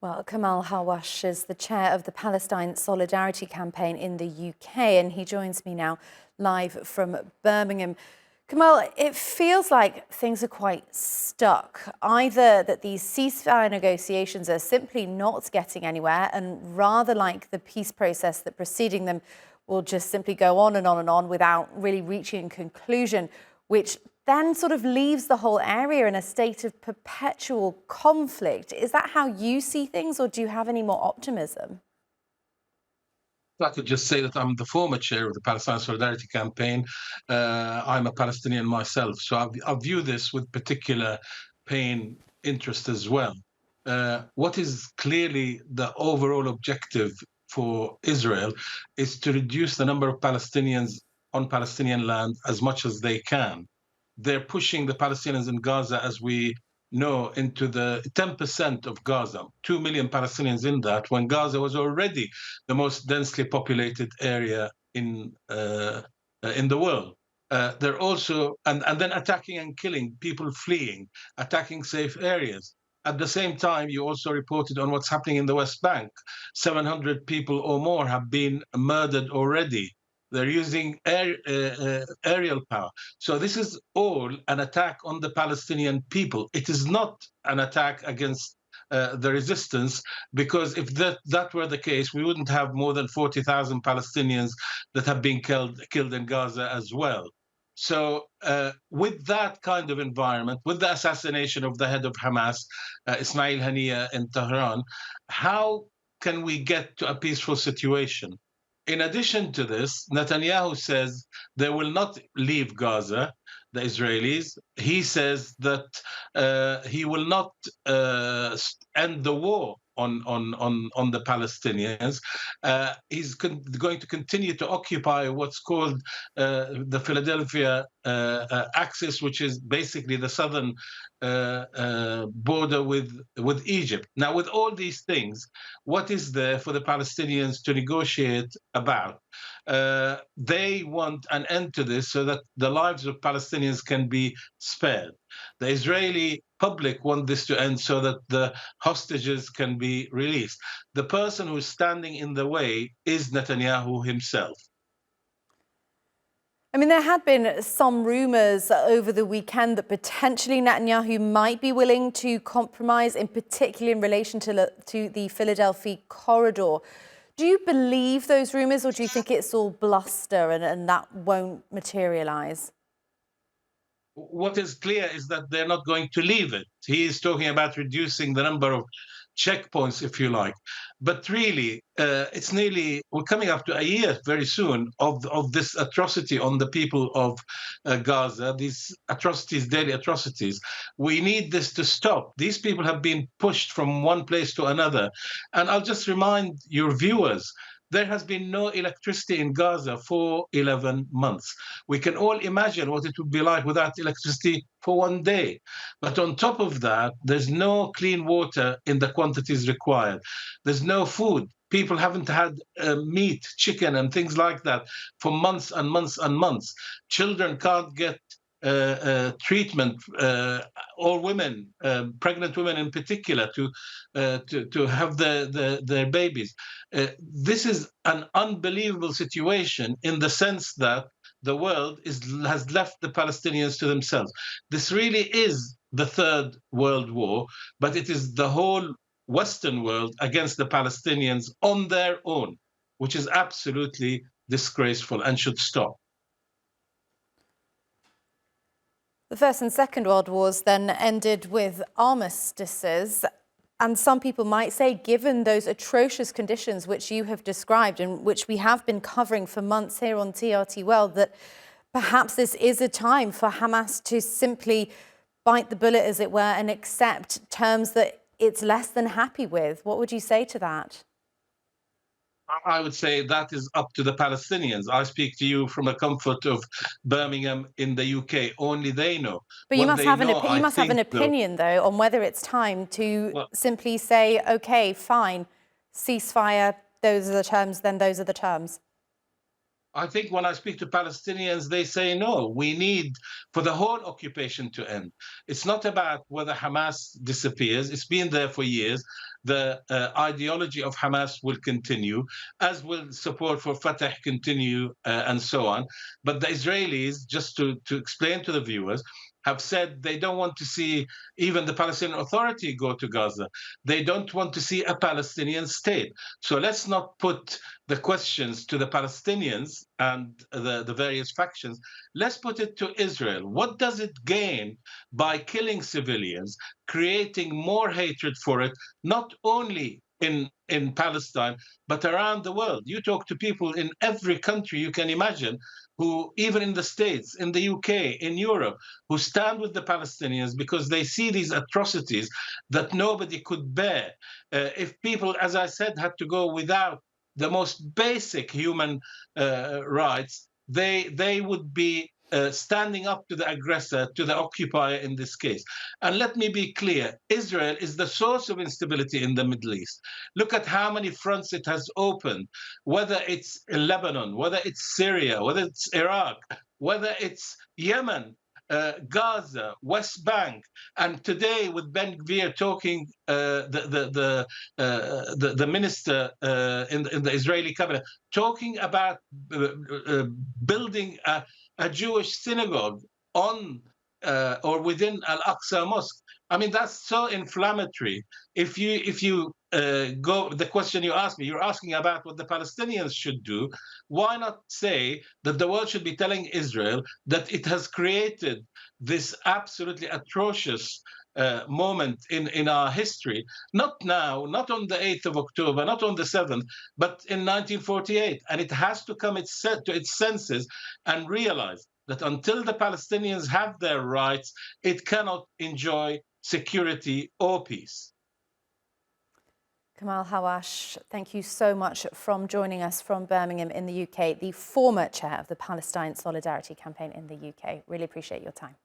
Well, Kamel Hawwash is the chair of the Palestine Solidarity Campaign in the UK, and he joins me now live from Birmingham. Kamel, it feels like things are quite stuck. Either that these ceasefire negotiations are simply not getting anywhere, and rather like the peace process that preceding them will just simply go on and on and on without really reaching a conclusion, which then sort of leaves the whole area in a state of perpetual conflict. Is that how you see things, or do you have any more optimism? I could just say that I'm the former chair of the Palestine Solidarity Campaign. I'm a Palestinian myself, so I view this with particular pain, interest as well. What is clearly the overall objective for Israel is to reduce the number of Palestinians on Palestinian land as much as they can. They're pushing the Palestinians in Gaza, as we know, into the 10% of Gaza, 2 million Palestinians in that, when Gaza was already the most densely populated area in the world. They're also, and then attacking and killing people fleeing, attacking safe areas. At the same time, you also reported on what's happening in the West Bank. 700 people or more have been murdered already. They're using aerial power. So this is all an attack on the Palestinian people. It is not an attack against the resistance, because if that were the case, we wouldn't have more than 40,000 Palestinians that have been killed in Gaza as well. So with that kind of environment, with the assassination of the head of Hamas, Ismail Haniyeh, in Tehran, how can we get to a peaceful situation? In addition to this, Netanyahu says they will not leave Gaza, the Israelis. He says that he will not end the war on the Palestinians. He's going to continue to occupy what's called the Philadelphia axis, which is basically the southern border with Egypt. Now, with all these things, what is there for the Palestinians to negotiate about? They want an end to this so that the lives of Palestinians can be spared. The Israeli public want this to end so that the hostages can be released. The person who's standing in the way is Netanyahu himself. I mean, there had been some rumours over the weekend that potentially Netanyahu might be willing to compromise, in particular in relation to the Philadelphia corridor. Do you believe those rumours, or do you think it's all bluster and that won't materialise? What is clear is that they're not going to leave it. He is talking about reducing the number of checkpoints, if you like. But really, we're coming up to a year very soon of this atrocity on the people of Gaza, these atrocities, daily atrocities. We need this to stop. These people have been pushed from one place to another. And I'll just remind your viewers, there has been no electricity in Gaza for 11 months. We can all imagine what it would be like without electricity for one day. But on top of that, there's no clean water in the quantities required. There's no food. People haven't had meat, chicken, and things like that for months and months and months. Children can't get treatment, or women, pregnant women in particular, to have their babies. This is an unbelievable situation in the sense that the world has left the Palestinians to themselves. This really is the Third World War, but it is the whole Western world against the Palestinians on their own, which is absolutely disgraceful and should stop. The First and Second World Wars then ended with armistices. And some people might say, given those atrocious conditions which you have described and which we have been covering for months here on TRT World, that perhaps this is a time for Hamas to simply bite the bullet, as it were, and accept terms that it's less than happy with. What would you say to that? I would say that is up to the Palestinians. I speak to you from the comfort of Birmingham in the UK. Only they know. But you must have an opinion, though, on whether it's time to simply say, OK, fine, ceasefire, those are the terms, then those are the terms. I think when I speak to Palestinians, they say, no, we need for the whole occupation to end. It's not about whether Hamas disappears. It's been there for years. the ideology of Hamas will continue, as will support for Fatah continue, and so on. But the Israelis, just to explain to the viewers, have said they don't want to see even the Palestinian Authority go to Gaza. They don't want to see a Palestinian state. So let's not put the questions to the Palestinians and the various factions. Let's put it to Israel. What does it gain by killing civilians, creating more hatred for it, not only in Palestine, but around the world? You talk to people in every country you can imagine, who, even in the States, in the UK, in Europe, who stand with the Palestinians because they see these atrocities that nobody could bear. If people, as I said, had to go without the most basic human rights, they would be standing up to the aggressor, to the occupier in this case. And let me be clear, Israel is the source of instability in the Middle East. Look at how many fronts it has opened, whether it's Lebanon, whether it's Syria, whether it's Iraq, whether it's Yemen, Gaza, West Bank, and today with Ben Gvir talking, the minister in the Israeli cabinet talking about building a Jewish synagogue on or within Al-Aqsa Mosque. I mean, that's so inflammatory. If you go, the question you asked me, you're asking about what the Palestinians should do. Why not say that the world should be telling Israel that it has created this absolutely atrocious moment in our history, not now, not on the 8th of October, not on the 7th, but in 1948. And it has to come to its senses and realize that until the Palestinians have their rights, it cannot enjoy security or peace. Kamel Hawwash, thank you so much for joining us from Birmingham in the UK, the former chair of the Palestine Solidarity Campaign in the UK. Really appreciate your time.